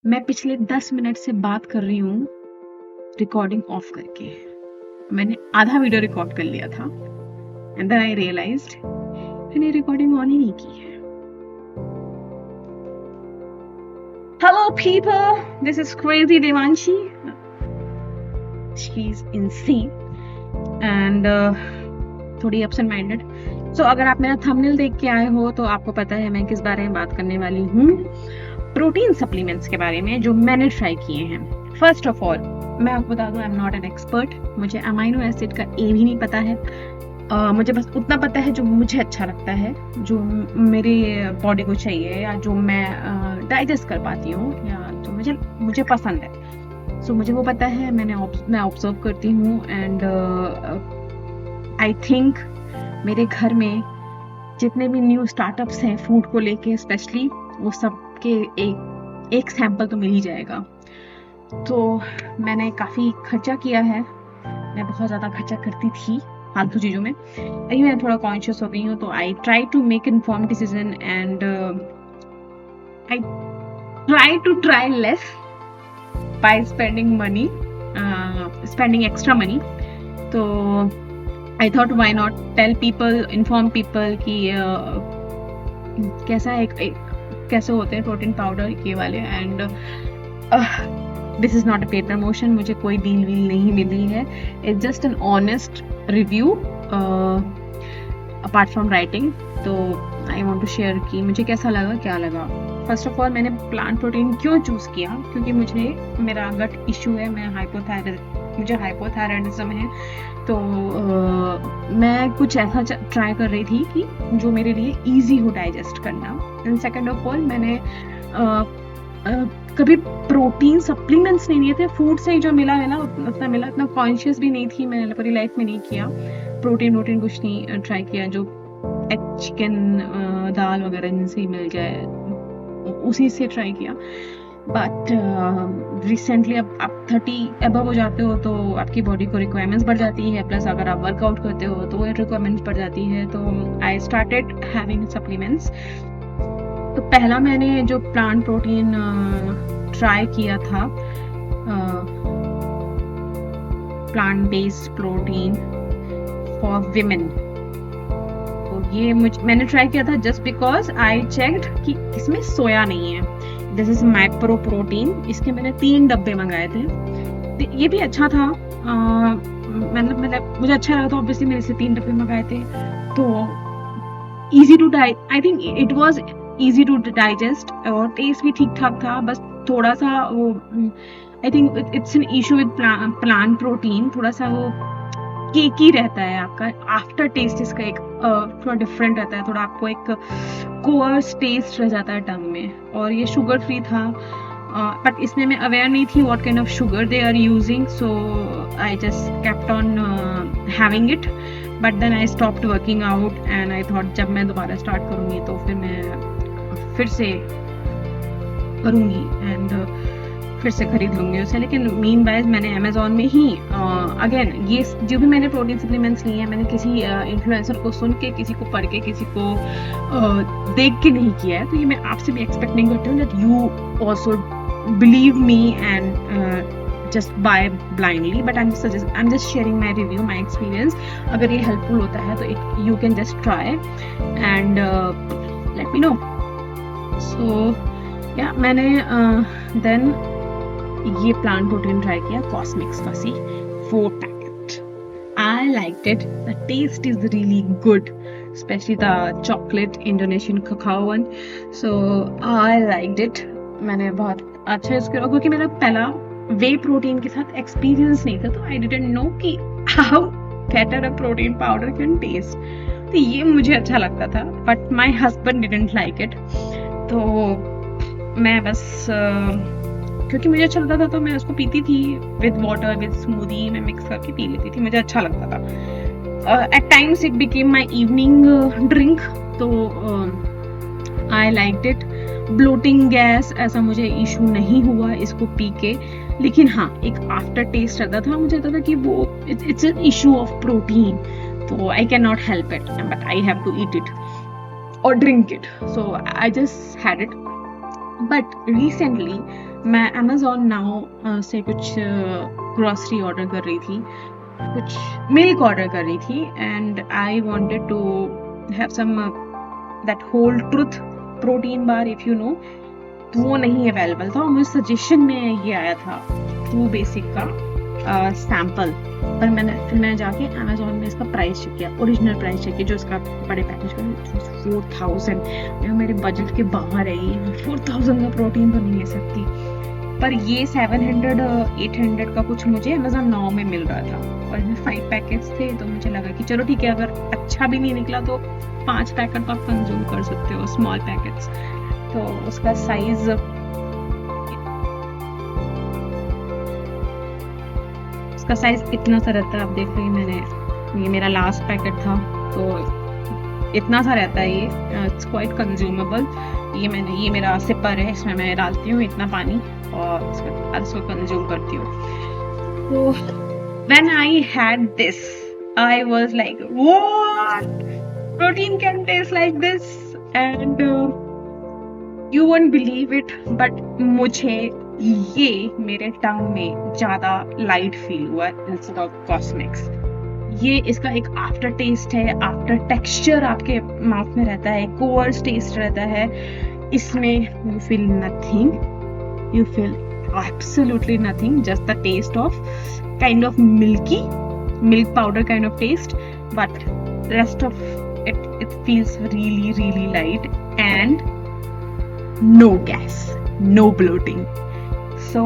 मैं पिछले 10 मिनट से बात कर रही हूँ रिकॉर्डिंग ऑफ करके। मैंने आधा वीडियो रिकॉर्ड कर लिया था एंड देन आई रियलाइज्ड मैंने रिकॉर्डिंग ऑन ही नहीं की है। Hello people, this is crazy Devanshi, she is insane and थोड़ी एब्सेंट माइंडेड। सो अगर आप मेरा थंबनेल देख के आए हो तो आपको पता है मैं किस बारे में बात करने वाली हूँ। प्रोटीन सप्लीमेंट्स के बारे में जो मैंने ट्राई किए हैं। फर्स्ट ऑफ ऑल मैं आपको बता दूं, आई एम नॉट एन एक्सपर्ट। मुझे अमाइनो एसिड का ए भी नहीं पता है। मुझे बस उतना पता है जो मुझे अच्छा लगता है, जो मेरे बॉडी को चाहिए या जो मैं डाइजेस्ट कर पाती हूँ या जो मुझे पसंद है। सो मुझे वो पता है, मैं ऑब्जर्व करती हूँ एंड आई थिंक मेरे घर में जितने भी न्यू स्टार्टअप्स हैं फूड को लेके स्पेशली, वो सब के एक सैंपल तो मिल ही जाएगा। तो मैंने काफ़ी खर्चा किया है। मैं बहुत ज़्यादा खर्चा करती थी फालतू चीज़ों में। अभी मैं थोड़ा कॉन्शियस हो गई हूँ, तो I try to make inform decision and I try less by spending extra money. तो I thought why not tell people, inform people कि कैसे होते हैं प्रोटीन पाउडर ये वाले। And this is not a paid promotion, मुझे कोई deal वील नहीं मिली है। It's just an honest review apart from writing. तो आई वॉन्ट टू शेयर कि मुझे कैसा लगा, क्या लगा। फर्स्ट ऑफ ऑल मैंने प्लांट प्रोटीन क्यों चूज किया, क्योंकि मेरा गट इशू है, मुझे हाइपोथायराइडिज्म है। तो मैं कुछ ऐसा ट्राई कर रही थी कि जो मेरे लिए इजी हो डाइजेस्ट करना। एंड सेकेंड ऑफ ऑल मैंने कभी प्रोटीन सप्लीमेंट्स नहीं लिए थे। फूड से ही जो मिला उतना मिला, इतना कॉन्शियस भी नहीं थी। मैंने पूरी लाइफ में नहीं किया प्रोटीन कुछ नहीं ट्राई किया। जो एग, चिकन, दाल वगैरह जिनसे ही मिल जाए उसी से ट्राई किया। बट रिसेंटली अब आप 30 अबव हो जाते हो तो आपकी बॉडी को रिक्वायरमेंट्स बढ़ जाती है, प्लस अगर आप वर्कआउट करते हो तो वो रिक्वायरमेंट्स बढ़ जाती है। तो आई स्टार्टेड हैविंग सप्लीमेंट्स। तो पहला मैंने जो प्लांट प्रोटीन ट्राई किया था, plant based protein for women. तो ये मैंने ट्राई किया था जस्ट बिकॉज आई चेक्ड कि इसमें सोया नहीं है। This is micro protein. इसके मैंने 3 डब्बे मंगाए थे। तो ये भी अच्छा था, मतलब मुझे अच्छा लगा था। ऑब्वियसली मैंने इसे 3 डब्बे मंगाए थे। तो easy to I think it was easy to digest और टेस्ट भी ठीक ठाक था। बस थोड़ा सा वो, I think it's an issue with plant protein, थोड़ा सा वो केकी रहता है आपका आफ्टर टेस्ट। इसका एक थोड़ा डिफरेंट रहता है, थोड़ा आपको एक कोअर्स टेस्ट रह जाता है टंग में। और ये शुगर फ्री था, बट इसमें मैं अवेयर नहीं थी what kind of sugar they are using. So I just kept on having it, but then I stopped working out and I thought जब मैं दोबारा स्टार्ट करूंगी तो फिर मैं फिर से करूंगी एंड फिर से खरीद लूंगी उसे। लेकिन मीन वाइज मैंने अमेजोन में ही अगेन ये जो भी मैंने प्रोटीन सप्लीमेंट्स लिए हैं, मैंने किसी इन्फ्लुएंसर को सुन के, किसी को पढ़ के, किसी को देख के नहीं किया है। तो ये मैं आपसे भी एक्सपेक्ट नहीं करती हूँ that you also believe me and just buy blindly, but I am just sharing my review, my experience. अगर ये हेल्पफुल होता है तो you can just try and let me know. So yeah मैंने देन ये प्लांट प्रोटीन ट्राई किया, कॉस्मिक्स का 4 packet. I liked it, the taste is really good, specially the chocolate Indonesian cacao one. So I liked it. मैंने बहुत अच्छा इसके, क्योंकि मेरा पहला वे प्रोटीन के साथ एक्सपीरियंस नहीं था, तो आई डिडंट नो कि how better a protein powder can taste. तो ये मुझे अच्छा लगता था, but my husband didn't like it. तो मैं बस क्योंकि मुझे अच्छा लगता था तो मैं उसको पीती थी विद वाटर, विद स्मूदी में मिक्स करके पी लेती थी, मुझे अच्छा लगता था। At times it became my evening drink. तो I liked it. Bloating, gas, ऐसा मुझे इशू नहीं हुआ इसको पी के। लेकिन हाँ, एक आफ्टर टेस्ट रहता था, मुझे लगता था कि वो it's an issue of protein, तो I can not help it, but I have to eat it और drink it. So I just had it but recently मैं अमेजोन नाउ से कुछ ग्रॉसरी ऑर्डर कर रही थी, कुछ मिल्क ऑर्डर कर रही थी, and I wanted to have some that Whole Truth protein bar, if you know. तो वो नहीं अवेलेबल था और मुझे सजेशन में ये आया था ट्रू बेसिक का सैंपल। पर फिर मैं जाके अमेजोन में इसका प्राइस चेक किया, ओरिजिनल प्राइस चेक किया जो इसका बड़े पैकेज का 4000। मेरे बजट के बाहर है ये, 4000 का प्रोटीन तो नहीं ले सकती। पर ये 700 800 का कुछ मुझे अमेजोन नाउ में मिल रहा था और इसमें 5 पैकेट्स थे। तो मुझे लगा कि चलो ठीक है, अगर अच्छा भी नहीं निकला तो 5 पैकेट तो आप कंज्यूम कर सकते हो, स्मॉल पैकेट्स। तो उसका साइज इतना सा रहता है, आप देख रही, मैंने ये मेरा लास्ट पैकेट था तो इतना सा रहता है ये। It's quite consumable. ये मेरा सिपर है, इसमें मैं डालती हूँ इतना पानी और उसको कंज्यूम करती हूँ। तो when I had this I was like what, protein can taste like this, and you won't believe it, but मुझे ये मेरे टंग में ज्यादा लाइट फील हुआ इंस्टेड ऑफ कॉस्मिक्स। ये इसका एक आफ्टर टेस्ट है, आफ्टर टेक्सचर आपके माउथ में रहता है, कोअर्स टेस्ट रहता है। इसमें you feel nothing, you feel absolutely nothing, just the taste of kind of milky milk powder kind of taste, but rest of it feels really really light and no gas, no bloating. So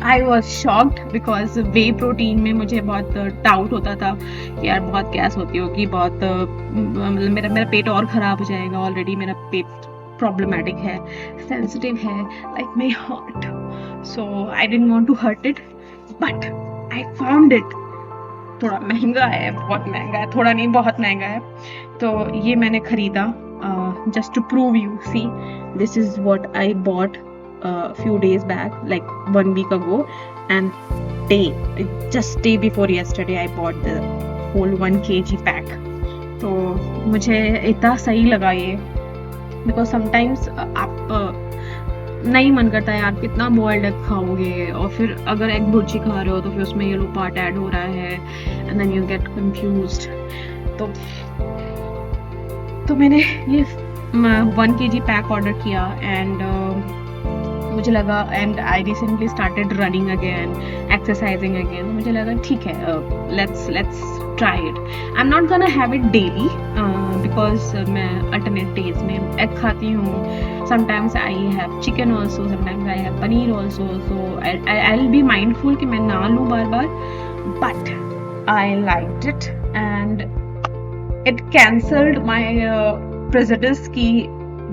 I was shocked because way protein में मुझे बहुत doubt होता था कि यार बहुत gas होती होगी, बहुत मतलब मेरा पेट और खराब हो जाएगा। ऑलरेडी मेरा पेट प्रॉब्लमेटिक है, सेंसिटिव है, like my heart. So I didn't want to hurt it, but I found it. थोड़ा महंगा है, बहुत महंगा है, थोड़ा नहीं बहुत महंगा है। तो ये मैंने खरीदा just to prove you. See, this is what I bought few days back, like 1 week ago, and just day before yesterday I bought the whole 1 kg pack. तो मुझे इतना सही लगा ये, because sometimes आप नहीं मन करता है यार कितना बॉइल्ड एग खाओगे, और फिर अगर एग भुर्जी खा रहे हो तो फिर उसमें येलो पार्ट ऐड हो रहा है, and then you get confused. तो मैंने ये 1 kg पैक ऑर्डर किया, एंड मुझे लगा, and I recently started running again, exercising again. मुझे लगा ठीक है, let's try it. I am not gonna have it daily because मैं अल्टरनेट डेज में एग खाती हूँ। Sometimes I have chicken also, sometimes I have paneer also. So I will be mindful कि मैं ना लूँ बार बार, but I liked it and it cancelled my prejudice की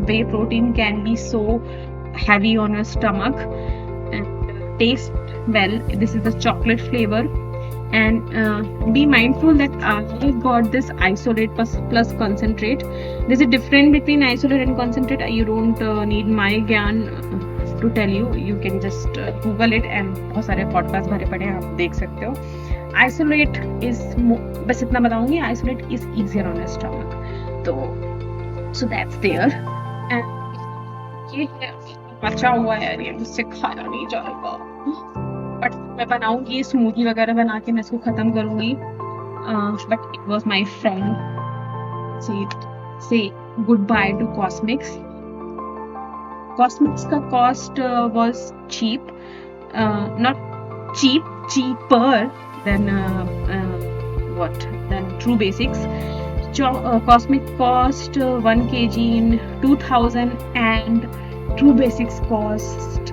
whey protein can be so heavy on your stomach and taste well. This is the chocolate flavor, and be mindful that I got this isolate plus concentrate. There's a difference between isolate and concentrate. You don't need my gyan to tell you. You can just google it, and बहुत सारे podcast भरे पड़े हैं, आप देख सकते हो। isolate is बस इतना बताऊंगी, isolate is easier on your stomach. तो so that's there, and ये है बचा हुआ है यार, ये मुझसे खाया नहीं जाएगा, बट मैं बनाऊंगी स्मूदी वगैरह बना के मैं इसको खत्म करूंगी। But it was my friend से good bye to Cosmix. Cosmix का cost was cheap, not cheaper than True Basics. Cosmic cost 1 kg in 2000, and True Basics cost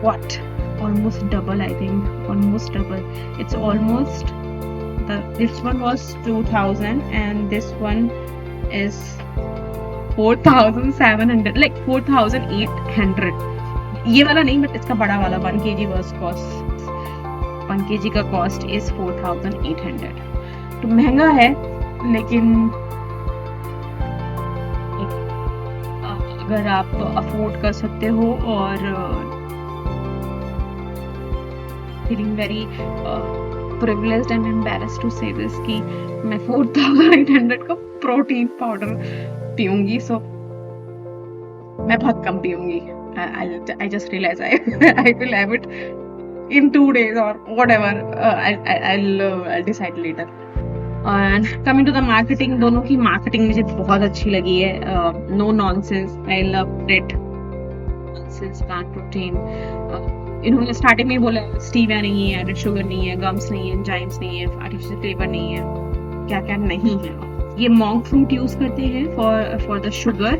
what? Almost double, I think. Almost double. It's almost this one was 2000 and this one is 4700, like 4800. ये वाला नहीं, but इसका बड़ा वाला 1 kg was cost 1 kg का cost is 4800. तो महंगा है, लेकिन अगर आप अफोर्ड कर सकते हो और feeling very privileged and embarrassed to say this कि मैं 4800 का प्रोटीन पाउडर पीऊंगी। सो मैं बहुत कम पीऊंगी. I just realize I will have it in 2 days or whatever. I'll decide later. And coming to the marketing, दोनों की marketing मुझे बहुत अच्छी लगी है. No nonsense. I love it. Nonsense plant protein. इन्होंने स्टार्टिंग में ही बोला स्टीविया नहीं है, एडेड शुगर नहीं है, गम्स नहीं है, एंजाइम्स नहीं है, आर्टिफिशियल फ्लेवर नहीं है, क्या क्या नहीं है. ये मॉन्क फ्रूट यूज करते हैं for the sugar.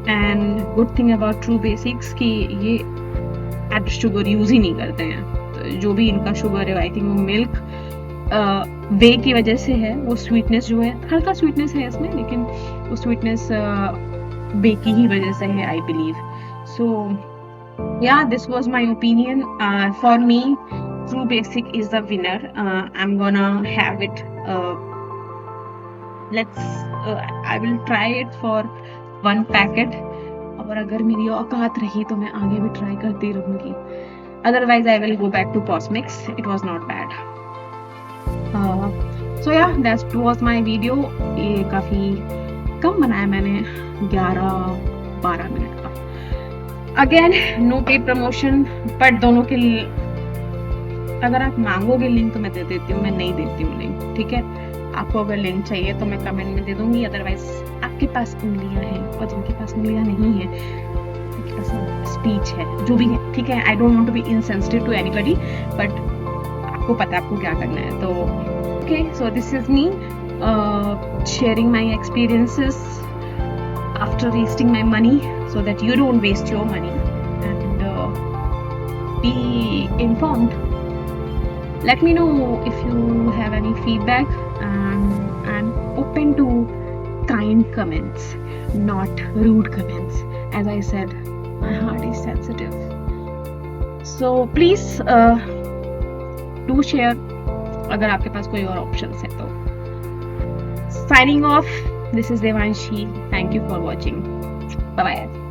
And good thing about true basics कि ये एडेड शुगर यूज ही नहीं करते हैं. तो जो भी इनका शुगर है, आई थिंक वो मिल्क वे की वजह से है. वो स्वीटनेस जो है, हल्का स्वीटनेस है इसमें, लेकिन वो स्वीटनेस वे की ही वजह से है, I believe. So yeah, this was my opinion. For me, True Basic is the winner. I'm gonna have it. I will try it for 1 packet. और अगर मेरी औकात रही तो मैं आगे भी ट्राई करती रहूंगी. Otherwise, I will go back to Cosmix. It was not bad. So yeah, that was my video. ये काफी कम बनाया मैंने, 11-12 मिनट का. Again no paid promotion, but दोनों के अगर आप मांगोगे लिंक तो मैं दे देती हूँ, मैं नहीं देती हूँ लिंक. ठीक है, आपको अगर लिंक चाहिए तो मैं कमेंट में दे दूंगी. अदरवाइज आपके पास उंगलियां हैं और जिनके पास उंगलियां नहीं है, उनके पास स्पीच है, जो भी है. ठीक है, I don't want to be insensitive to anybody, but आपको पता है आपको क्या करना है. तो okay, so this is me sharing my experiences after wasting my money, so that you don't waste your money, and be informed. Let me know if you have any feedback, and I'm open to kind comments, not rude comments. As I said, my heart is sensitive, so please do share अगर आपके पास कोई और options है तो. Signing off. This is Devanshi. Thank you for watching. Bye bye.